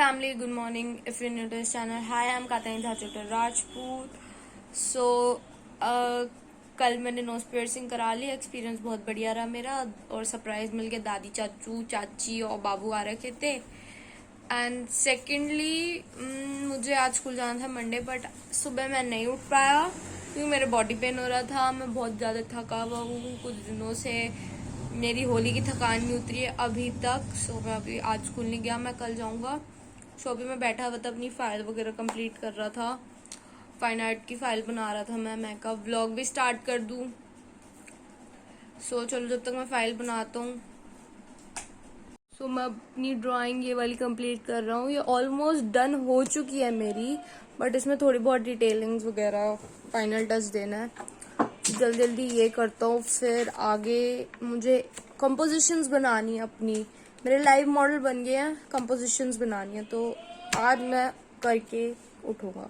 family, good morning. If you're new to this channel, hi, I'm Katani Dhachuter Rajput. So, कल मैंने nose piercing करा ली. Experience बहुत बढ़िया रहा मेरा और सरप्राइज मिल गया. दादी, चाचू, चाची और बाबू आ रखे थे. एंड सेकेंडली मुझे आज स्कूल जाना था मंडे, बट सुबह मैं नहीं उठ पाया क्योंकि मेरे बॉडी पेन हो रहा था. मैं बहुत ज़्यादा थका हुआ हूँ. कुछ दिनों से मेरी होली की थकान नहीं उतरी है अभी तक. सो मैं अभी आज स्कूल नहीं गया. मैं कल जाऊँगा. सो अभी मैं बैठा हुआ था, अपनी फाइल वगैरह कंप्लीट कर रहा था. फाइन आर्ट की फाइल बना रहा था. मैं का व्लॉग भी स्टार्ट कर दूँ. सो चलो जब तक मैं फाइल बनाता हूँ. सो मैं अपनी ड्राइंग ये वाली कंप्लीट कर रहा हूँ. ये ऑलमोस्ट डन हो चुकी है मेरी, बट इसमें थोड़ी बहुत डिटेलिंग्स वगैरह फाइनल टच देना है. जल्दी जल्दी ये करता हूँ. फिर आगे मुझे कंपोजिशंस बनानी है अपनी. मेरे लाइव मॉडल बन गए हैं, कंपोजिशंस बनानी है, तो आज मैं करके उठूंगा.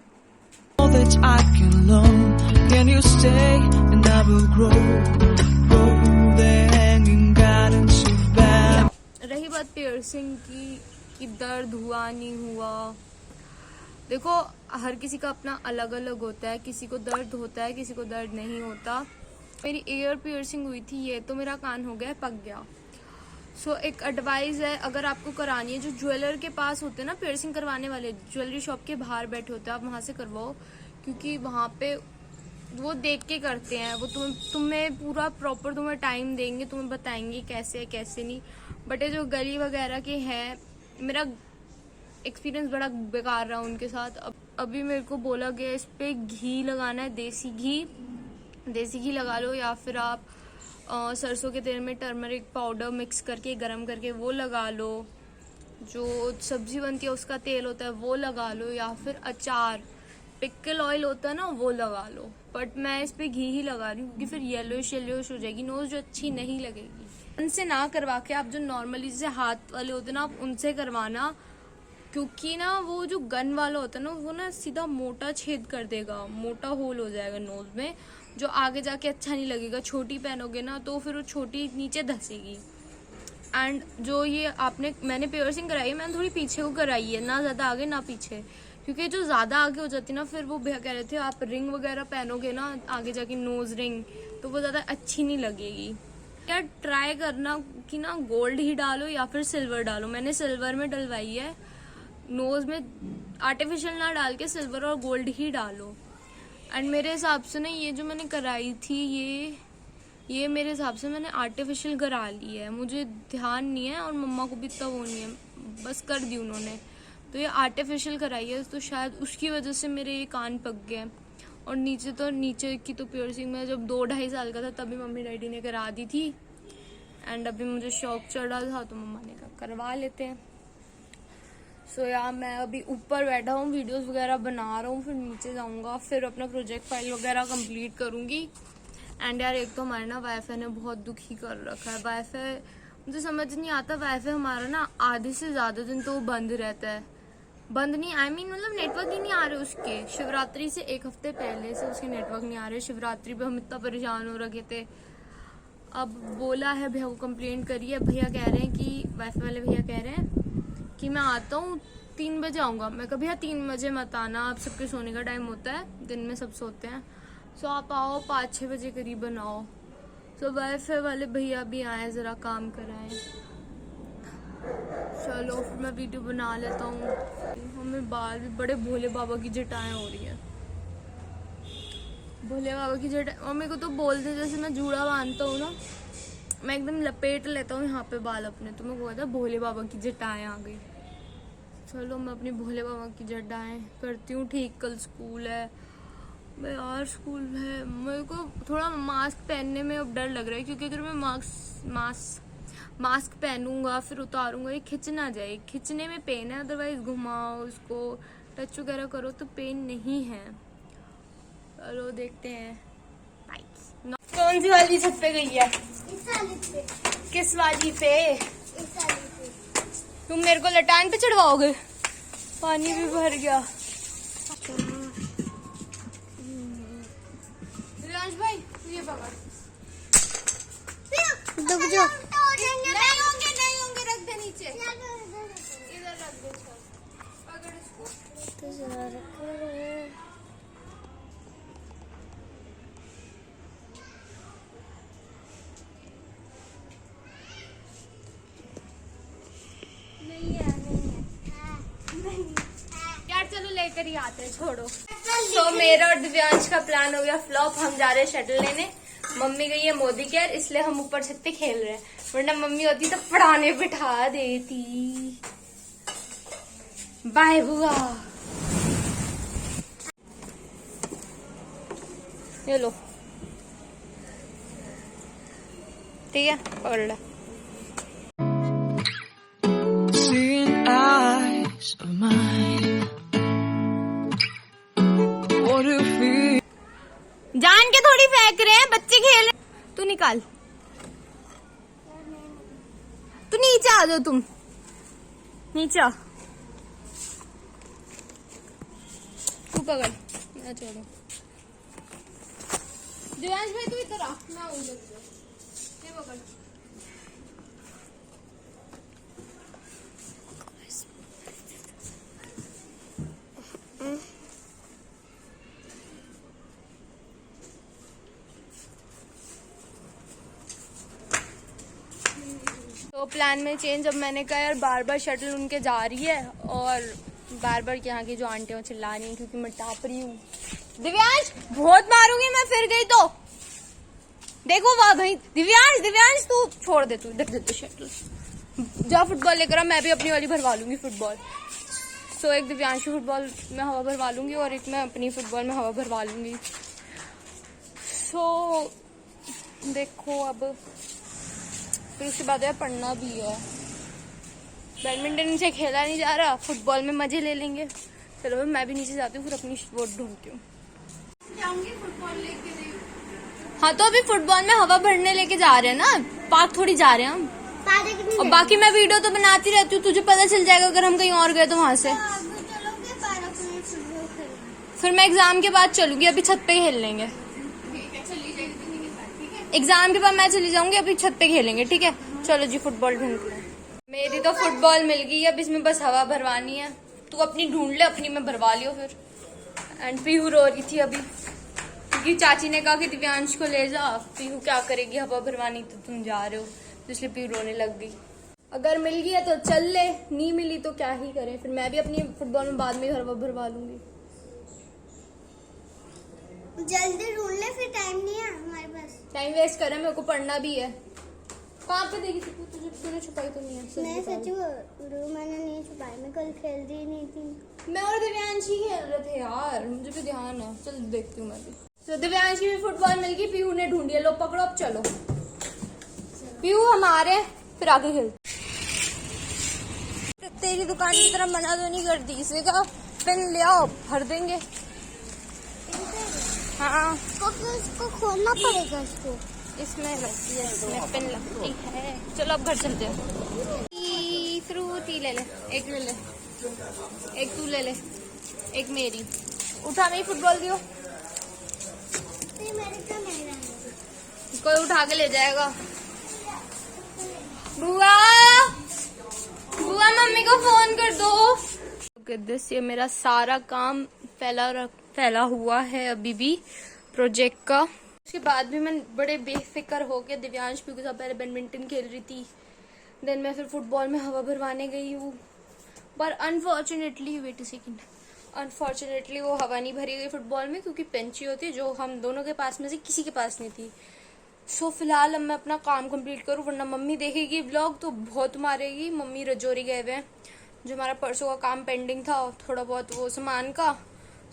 रही बात पियर्सिंग की कि दर्द हुआ नहीं हुआ. देखो, हर किसी का अपना अलग अलग होता है. किसी को दर्द होता है, किसी को दर्द नहीं होता. मेरी ईयर पियर्सिंग हुई थी, ये तो मेरा कान हो गया, पक गया. सो एक एडवाइस है, अगर आपको करानी है, जो ज्वेलर के पास होते हैं ना पियर्सिंग करवाने वाले, ज्वेलरी शॉप के बाहर बैठे होते हैं, आप वहां से करवाओ. क्योंकि वहां पे वो देख के करते हैं. वो तुम्हें पूरा प्रॉपर तुम्हें टाइम देंगे, तुम्हें बताएंगे कैसे है कैसे नहीं. बट ये जो गली वगैरह के हैं, मेरा एक्सपीरियंस बड़ा बेकार रहा उनके साथ. अभी मेरे को बोला गया इस पे घी लगाना है, देसी घी लगा लो, या फिर आप सरसों के तेल में टर्मरिक पाउडर मिक्स करके गरम करके वो लगा लो. जो सब्जी बनती है उसका तेल होता है वो लगा लो, या फिर अचार पिकल ऑयल होता है ना वो लगा लो. बट मैं इस पे घी ही लगा रही हूँ क्योंकि फिर येलोइश हो जाएगी नोज, जो अच्छी नहीं लगेगी. उनसे ना करवा के आप जो नॉर्मली जैसे हाथ वाले होते हैं ना, आप उनसे करवाना. क्योंकि ना वो जो गन वाला होता है ना, वो ना सीधा मोटा छेद कर देगा, मोटा होल हो जाएगा नोज में, जो आगे जाके अच्छा नहीं लगेगा. छोटी पहनोगे ना तो फिर वो छोटी नीचे धसेगी. एंड जो ये मैंने पियर्सिंग कराई है, मैंने थोड़ी पीछे को कराई है, ना ज्यादा आगे ना पीछे. क्योंकि जो ज्यादा आगे हो जाती ना, फिर वो भैया कह रहे थे आप रिंग वगैरह पहनोगे ना आगे जाके, नोज रिंग, तो वो ज्यादा अच्छी नहीं लगेगी. यार ट्राई करना कि ना गोल्ड ही डालो या फिर सिल्वर डालो. मैंने सिल्वर में डलवाई है. नोज में आर्टिफिशियल ना डाल के सिल्वर और गोल्ड ही डालो. एंड मेरे हिसाब से ना ये जो मैंने कराई थी, ये मेरे हिसाब से मैंने आर्टिफिशियल करा ली है. मुझे ध्यान नहीं है और मम्मा को भी इतना वो नहीं है, बस कर दी उन्होंने. तो ये आर्टिफिशियल कराई है, तो शायद उसकी वजह से मेरे ये कान पक गए. और नीचे की तो पियर्सिंग में जब 2-2.5 साल का था तभी मम्मी डैडी ने करा दी थी. एंड अभी मुझे शौक चढ़ा था तो मम्मा ने कहा करवा लेते हैं. सो यार मैं अभी ऊपर बैठा हूँ, वीडियोस वगैरह बना रहा हूँ. फिर नीचे जाऊँगा, फिर अपना प्रोजेक्ट फाइल वगैरह कंप्लीट करूँगी. एंड यार एक तो हमारे ना वाईफाई ने बहुत दुखी कर रखा है. वाईफाई मुझे समझ नहीं आता. वाईफाई हमारा ना आधे से ज़्यादा दिन तो बंद रहता है. बंद नहीं, मतलब नेटवर्क ही नहीं आ रहे उसके. शिवरात्रि से 1 हफ्ते पहले से उसके नेटवर्क नहीं आ रहे. शिवरात्रि पे हम इतना परेशान हो रखे थे. अब बोला है, भैया को कंप्लेंट करी है. भैया कह रहे हैं कि वाईफाई वाले भैया कह रहे हैं कि मैं आता हूँ 3 बजे आऊँगा. मैं कभी 3 बजे मत आना, आप सबके सोने का टाइम होता है, दिन में सब सोते हैं. सो आप आओ 5-6 बजे करीब बनाओ. सो वाईफाई वाले भैया भी आए, ज़रा काम कराएं. चलो फिर मैं वीडियो बना लेता हूँ. हमें बाल भी बड़े भोले बाबा की जटाएं हो रही है. भोले बाबा की जटाएं, और मेरे को तो बोलते जैसे मैं जूड़ा बांधता हूँ ना, मैं एकदम लपेट लेता हूँ यहाँ पे बाल अपने, तो मैं कहता भोले बाबा की जटाएं आ गई. चलो मैं अपनी भोले बाबा की जटाएं करती हूँ ठीक. कल स्कूल है यार, स्कूल है. मेरे को थोड़ा मास्क पहनने में अब डर लग रहा है, क्योंकि अगर मैं मास्क पहनूंगा फिर उतारूंगा, ये खिंच ना जाए. खिंचने में पेन है, अदरवाइज घुमाओ उसको, टच वगैरह करो तो पेन नहीं है. चलो देखते हैं. कौन सी वाली छत पे गई है? इस वाली पे. किस वाली पे? इस वाली पे. तुम मेरे को लटान पे चढ़वाओगे? पानी भी भर गया. भाई ये पकड़. डूब जाओ. नहीं होंगे रख दे नीचे. इधर रख दे. यार चलो लेकर ही आते हैं, छोड़ो। तो मेरा और दिव्यांश का प्लान हो गया फ्लॉप। हम जा रहे हैं शटल लेने। मम्मी गई है मोदी केयर, इसलिए हम ऊपर छत पे खेल रहे हैं, वरना मम्मी होती तो पढ़ाने बिठा देती। बाय बुआ। ये लो, ठीक है, पकड़ लो। जान के थोड़ी फेंक रहे हैं, बच्चे खेल रहे। तू निकाल, तू नीचे आ जाओ, तुम नीचे आ। तू पकड़, मैं छोड़ो। दिव्यांश भाई तू इधर आ, मैं आऊँ उधर से। ये पकड़। तो प्लान में चेंज। अब मैंने कहा यार बार बार शटल उनके जा रही है और बार बार यहाँ की जो आंटी हैं चिल्ला रही हैं क्योंकि मैं टाप रही हूँ। दिव्यांश बहुत मारूंगी मैं, फिर गई तो देखो। वाह भाई दिव्यांश, दिव्यांश तू छोड़ दे, तू देख देते शटल। जा फुटबॉल लेकर आ, मैं भी अपनी वाली भरवा लूंगी फुटबॉल। सो एक दिव्यांश फुटबॉल में हवा भरवा लूंगी और एक मैं अपनी फुटबॉल में हवा भरवा लूंगी। सो देखो अब फिर उसके बाद यार पढ़ना भी है। बैडमिंटन से खेला नहीं जा रहा, फुटबॉल में मजे ले लेंगे। चलो मैं भी नीचे जाती हूँ, फिर अपनी बोट ढूंढती हूँ। फुटबॉल लेके। हाँ तो अभी फुटबॉल में हवा भरने लेके जा रहे हैं ना, पार्क थोड़ी जा रहे हैं हम। और बाकी मैं वीडियो तो बनाती रहती हूँ, तुझे पता चल जाएगा अगर हम कहीं और गए तो वहां से। फिर मैं एग्जाम के बाद चलूंगी, अभी छत पे खेल लेंगे। एग्जाम के बाद मैं चली जाऊंगी, अभी छत पे खेलेंगे, ठीक है। चलो जी फुटबॉल ढूंढते हैं। मेरी तो फुटबॉल मिल गई है, अब इसमें बस हवा भरवानी है। तू अपनी ढूंढ ले, अपनी में भरवा लियो फिर। एंड पीहू रो रही थी अभी क्योंकि चाची ने कहा कि दिव्यांश को ले जा। पीहू क्या करेगी हवा भरवानी, तो तुम जा रहे हो, तो इसलिए पीहू रोने लग गई। अगर मिल गई है तो चल ले, नहीं मिली तो क्या ही करें। फिर मैं भी अपनी फुटबॉल में बाद में हवा भरवा लूंगी। जल्दी ढूंढ ले, फिर टाइम नहीं है हमारे पास। टाइम वेस्ट कर रहे हैं, मेरे को पढ़ना भी है। कहाँ पे देखी थी तुझे? तूने छुपाई तो नहीं है? मैं सच मैंने नहीं छुपाई, मैं कल खेल रही नहीं थी। मैं और दिव्यांश ही खेल रहे थे यार, मुझे भी ध्यान है। चल देखती हूँ मैं भी। तो दिव्यांश की भी फुटबॉल मिल गई, पीहू ने ढूंढी है। लो पकड़ो, अब चलो पीहू हमारे, फिर आगे खेल। तेरी दुकान की तरह मना तो नहीं करती, इसे का पेन ले आओ, भर देंगे। हाँ उसको खोलना पड़ेगा इसको। इसमें लगती है, इसमें पेन लगती है। चलो अब घर चलते हैं। फ्रूटी ले ले, एक ले ले, एक तू ले ले, एक मेरी। उठा, मेरी फुटबॉल दियो। कोई उठा के ले जाएगा। बुआ, बुआ मम्मी को फोन कर दो। दिस ये मेरा सारा काम फैला हुआ है अभी भी प्रोजेक्ट का। उसके बाद भी मैं बड़े बेफिक्र होके दिव्यांश भी के साथ पहले बैडमिंटन खेल रही थी, देन मैं फिर फुटबॉल में हवा भरवाने गई हूँ। पर unfortunately, wait a second, unfortunately वो हवा नहीं भरी गई फुटबॉल में क्योंकि पेंची होती है जो हम दोनों के पास में से किसी के पास नहीं थी। सो फिलहाल अब मैं अपना काम कंप्लीट करूँ, वरना मम्मी देखेगी व्लॉग तो बहुत मारेगी। मम्मी रजौरी गए हुए हैं, जो हमारा परसों का काम पेंडिंग था थोड़ा बहुत वो सामान का।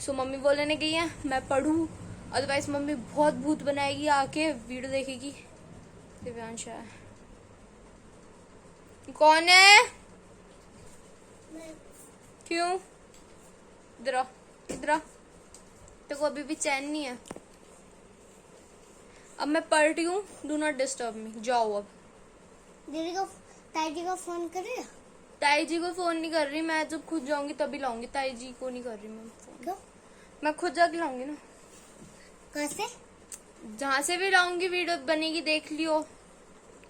सो मम्मी बोलने गई है मैं पढ़ूँ, अदरवाइज मम्मी बहुत भूत बनाएगी, आके वीडियो देखेगी। दिव्यांश है, कौन है? क्यों? इधर आ, इधर आ। तो अभी भी चैन नहीं है। अब मैं पढ़ रही हूँ, डू नॉट डिस्टर्ब मी। जाओ अब। दीदी को, ताई जी को फोन करे? ताई जी को फोन नहीं कर रही मैं, जब खुद जाऊंगी तभी लाऊंगी। ताई जी को नहीं कर रही मैं फोन। क्यों? मैं खुद जाके लाऊंगी ना। कैसे? जहाँ से भी लाऊंगी वीडियो बनेगी, देख लियो।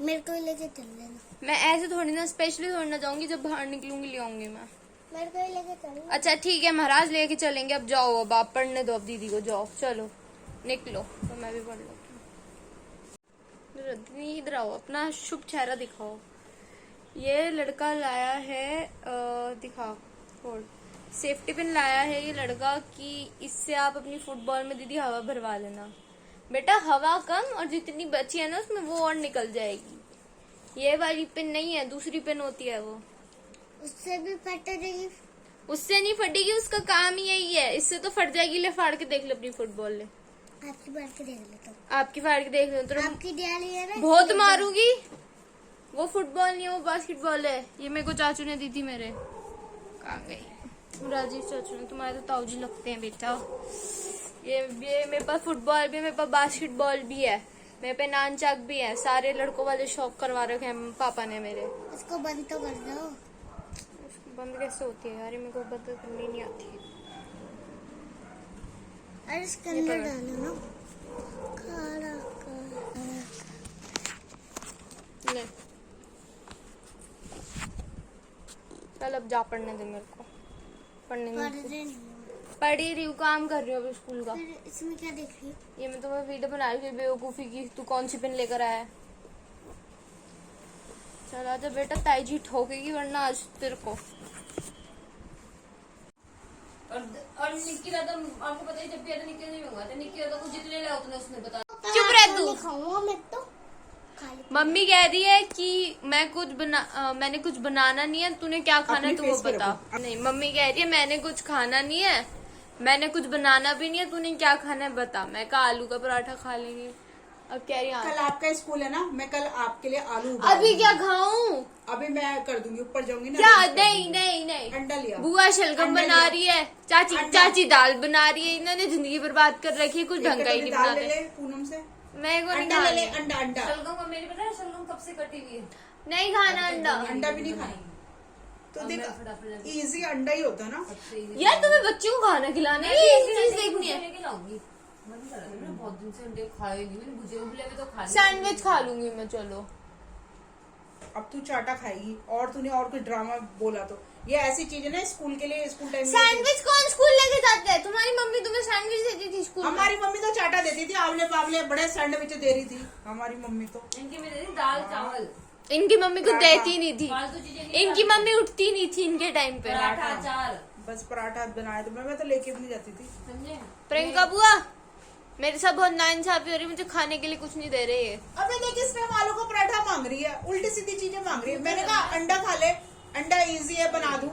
मेरे को लेके चल लेना। मैं ऐसे थोड़ी ना, स्पेशली थोड़ी ना जाऊंगी, जब बाहर निकलूंगी ले आऊंगी मैं। मेरे को लेके चल। अच्छा ठीक है महाराज, लेके चलेंगे। अब जाओ, अब आप पढ़ने दो अब दीदी को। जाओ चलो निकलो, तो मैं भी पढ़ लूंगी। रजनी इधर आओ, अपना शुभ चेहरा दिखाओ। ये लड़का लाया है दिखा और सेफ्टी पिन लाया है ये लड़का कि इससे आप अपनी फुटबॉल में दीदी हवा भरवा लेना। बेटा हवा कम और जितनी बची है ना उसमें वो और निकल जाएगी। ये वाली पिन नहीं है, दूसरी पिन होती है वो। उससे भी फटेगी? उससे नहीं फटेगी, उसका काम ही यही है। इससे तो फट जाएगी। ले फाड़ के देख ले अपनी फुटबॉल। ले आपकी फाड़ के देख ले। तो आपकी फाड़ के देख ले तो आपकी डाली है ना, बहुत मारूंगी। वो फुटबॉल नहीं है, वो बास्केटबॉल है। ये मेरे को चाचू ने दी थी मेरे। कहाँ गई राजीव चाचू ने? तुम्हारे तो ताऊजी लगते हैं बेटा। ये मेरे पास फुटबॉल भी है, मेरे पास बास्केटबॉल भी है, मेरे पे नानचक भी है। सारे लड़कों वाले शौक करवा रखे हैं पापा ने मेरे। इसको बंद तो कर दो। बंद कैसे होती है यार? ये मेरे को बंद करनी नहीं आती। अरे इसके अंदर डालो ना। खाना ले चल अब जा पढ़ने दे मेरे को। पढ़ने नहीं पढ़ ही रही हूँ, काम कर रही हूँ अभी स्कूल का। फिर इसमें क्या देख रही हो? ये मैं तुम्हें वीडियो बना रही थी बेवकूफी की। तू कौन सी पेन लेकर आया है? चल आजा बेटा, ताईजी ठोकेगी वरना आज तेरे को। और निक्की दादा आपको पता है जब भी आता निक्की नहीं मंगवाते। निक्की दादा को जितने ले उतने उसने बता। चुप रह तू। खाऊंगा मैं तो। मम्मी कह रही है कि मैंने कुछ बनाना नहीं है, तूने क्या खाना है तू वो बता। नहीं मम्मी कह रही है मैंने कुछ खाना नहीं है, मैंने कुछ बनाना भी नहीं है, तूने क्या खाना है बता। मैं कहा आलू का पराठा खा लेंगे। अब कह रही है कल आपका स्कूल है ना, मैं कल आपके लिए आलू अभी क्या खाऊं? अभी मैं कर दूंगी, ऊपर जाऊंगी ना। क्या? नहीं नहीं नहीं, अंडा लिया। बुआ शलगम बना रही है, चाची दाल बना रही है। इन्होंने जिंदगी बर्बाद कर रखी है, कुछ ढंग का ही नहीं दाल ले बनाते। ले पूनम से। मैं को नहीं अंडा ले ले, खाना। अंडा अंडा शलगम का मेरी पता है शलगम कब से कटी हुई है। नहीं खाना अंडा। अंडा भी नहीं खाना। तो देख इजी अंडा ही होता है ना। यार तुम्हें बच्चों को खाना खिलाना है, ये चीज देखनी है। लेके लाऊंगी। मन कर रहा था मैंने बहुत दिन से अंडे खाए नहीं। मैंने भुजे उबले हुए तो खा लिए। सैंडविच खा लूंगी मैं। चलो अब तू चाटा खाएगी और तूने और कोई ड्रामा बोला तो ये ऐसी चीज है ना स्कूल के लिए, स्कूल टाइम सैंडविच कौन स्कूल लेके जाता है? तुम्हारी मम्मी तुम्हें सैंडविच देती थी स्कूल में? हमारी मम्मी तो चाटा देती थी, आंवले पावले बड़े सैंडविच दे रही थी हमारी मम्मी तो। इनकी में दे दी दाल चावल। इनकी मम्मी को देती नहीं थी। फालतू चीजें नहीं। इनकी मम्मी उठती नहीं थी इनके टाइम पे। पराठा अचार बस पराठा बनाया तो मैं तो लेके भी नहीं जाती थी। समझे। प्रियंका बुआ मेरे साथ बहुत नाइंसाफी हो रही है, मुझे खाने के लिए कुछ नहीं दे रही है। अबे देख इस टाइम आलू का पराठा मांग रही है, उल्टी सीधी चीजें मांग रही है। मैंने कहा अंडा खा ले, अंडा इजी है बना दूं।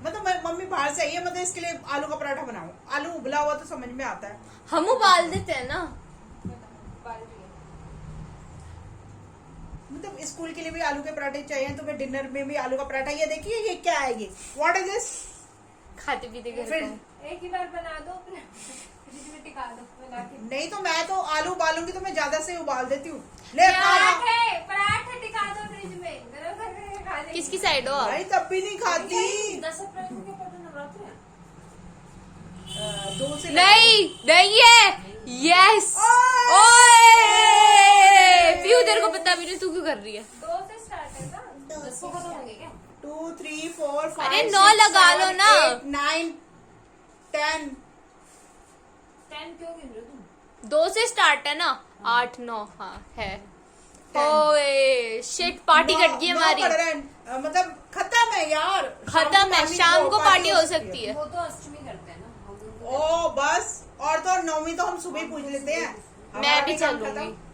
मतलब मम्मी बाहर से आई है, मतलब इसके लिए आलू का पराठा बनाऊं। आलू उबला हुआ तो समझ में आता है। हम उबाल देते हैं ना। मतलब स्कूल के लिए भी आलू के पराठे चाहिए, तो फिर डिनर में भी आलू का पराठा। ये देखिए ये क्या है, ये व्हाट इज दिस? खाते पीते घर फिर को। एक ही बार बना दो अपने फ्रिज में टिका दो बना के। नहीं तो मैं तो आलू उबालूंगी तो मैं ज्यादा से उबाल देती हूँ। ले खा लो। पराठे टिका दो फ्रिज में गरम करके खा लेंगे। किसकी साइड हो आप? भाई तब भी नहीं खाती। 10 अप्रैल को क्या पता नवरात्र है। 2 से नहीं नहीं है। यस ओए! पीयू तेरे को पता भी नहीं, तू क्यों कर रही है? 2 से स्टार्ट है ना। 10 को खत्म होंगे क्या? 2 3 4 5 अरे 9 लगा लो ना। 9 10 10 क्यों गिन रहे हो तुम? 2 से स्टार्ट है ना। 8 9 हाँ है। ओए शिट, पार्टी कट गई हमारी। मतलब खत्म है यार। खत्म है, शाम को पार्टी हो सकती है। वो तो अष्टमी करते हैं ना हम उनको। ओ बस, और तो नौवीं तो हम सुबह ही पूछ लेते हैं। मैं हमारा भी काम चलूंगी खत्म।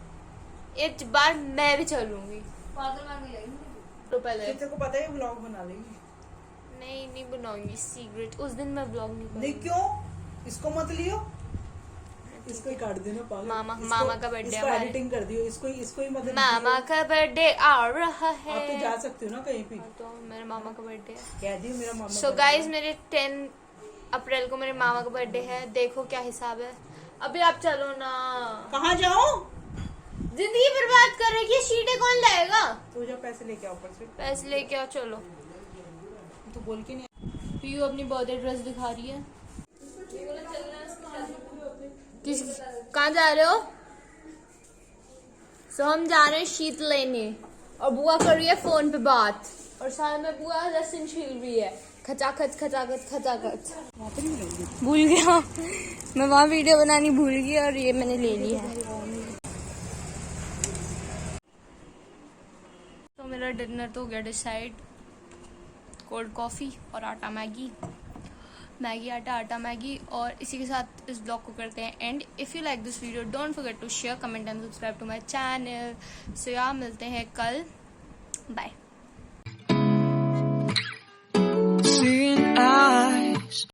एक बार, मैं भी चलूंगी। पागल मांगने लगेंगे। तो पहले तेरे को पता है व्लॉग बना लेंगे। नहीं बनाऊंगी सीक्रेट। उस दिन मैं व्लॉग नहीं नहीं करूंगी। क्यों? इसको मत लियो, इसको ही काट देना पागल। मामा का बर्थडे इसको हमारे। एडिटिंग कर दियो, इसको ही मत। मामा का बर्थडे आ रहा है। आप तो जा सकते हो ना कहीं भी, तो मेरे मामा का बर्थडे है। कह दियो मेरा मामा। सो गाइज मेरे 10 अप्रैल को मेरे मामा का बर्थडे है। देखो क्या हिसाब है। अभी आप चलो ना। कहाँ जाऊँ? जिंदगी बर्बाद कर रही है। शीटे कौन लाएगा? तू जा पैसे लेके आओ ऊपर से। पैसे लेके आओ। चलो तू बोल के नहीं। पीयू अपनी बर्थडे ड्रेस दिखा रही है। किस कहाँ जा रहे हो? सो हम जा रहे हैं शीत लेने और बुआ कर रही है फोन पे बात और साथ में बुआ लहसुन छील रही है। खचाखच खचाखच खचाखच। भूल गया मैं, वहाँ वीडियो बनानी भूल गई और ये मैंने ले ली है। तो डिनर तो हो गया डिसाइड, कोल्ड कॉफ़ी और आटा मैगी, मैगी आटा आटा मैगी। और इसी के साथ इस ब्लॉग को करते हैं and. If you like this video don't forget to share, comment and subscribe to my channel. So यार मिलते हैं कल, बाय।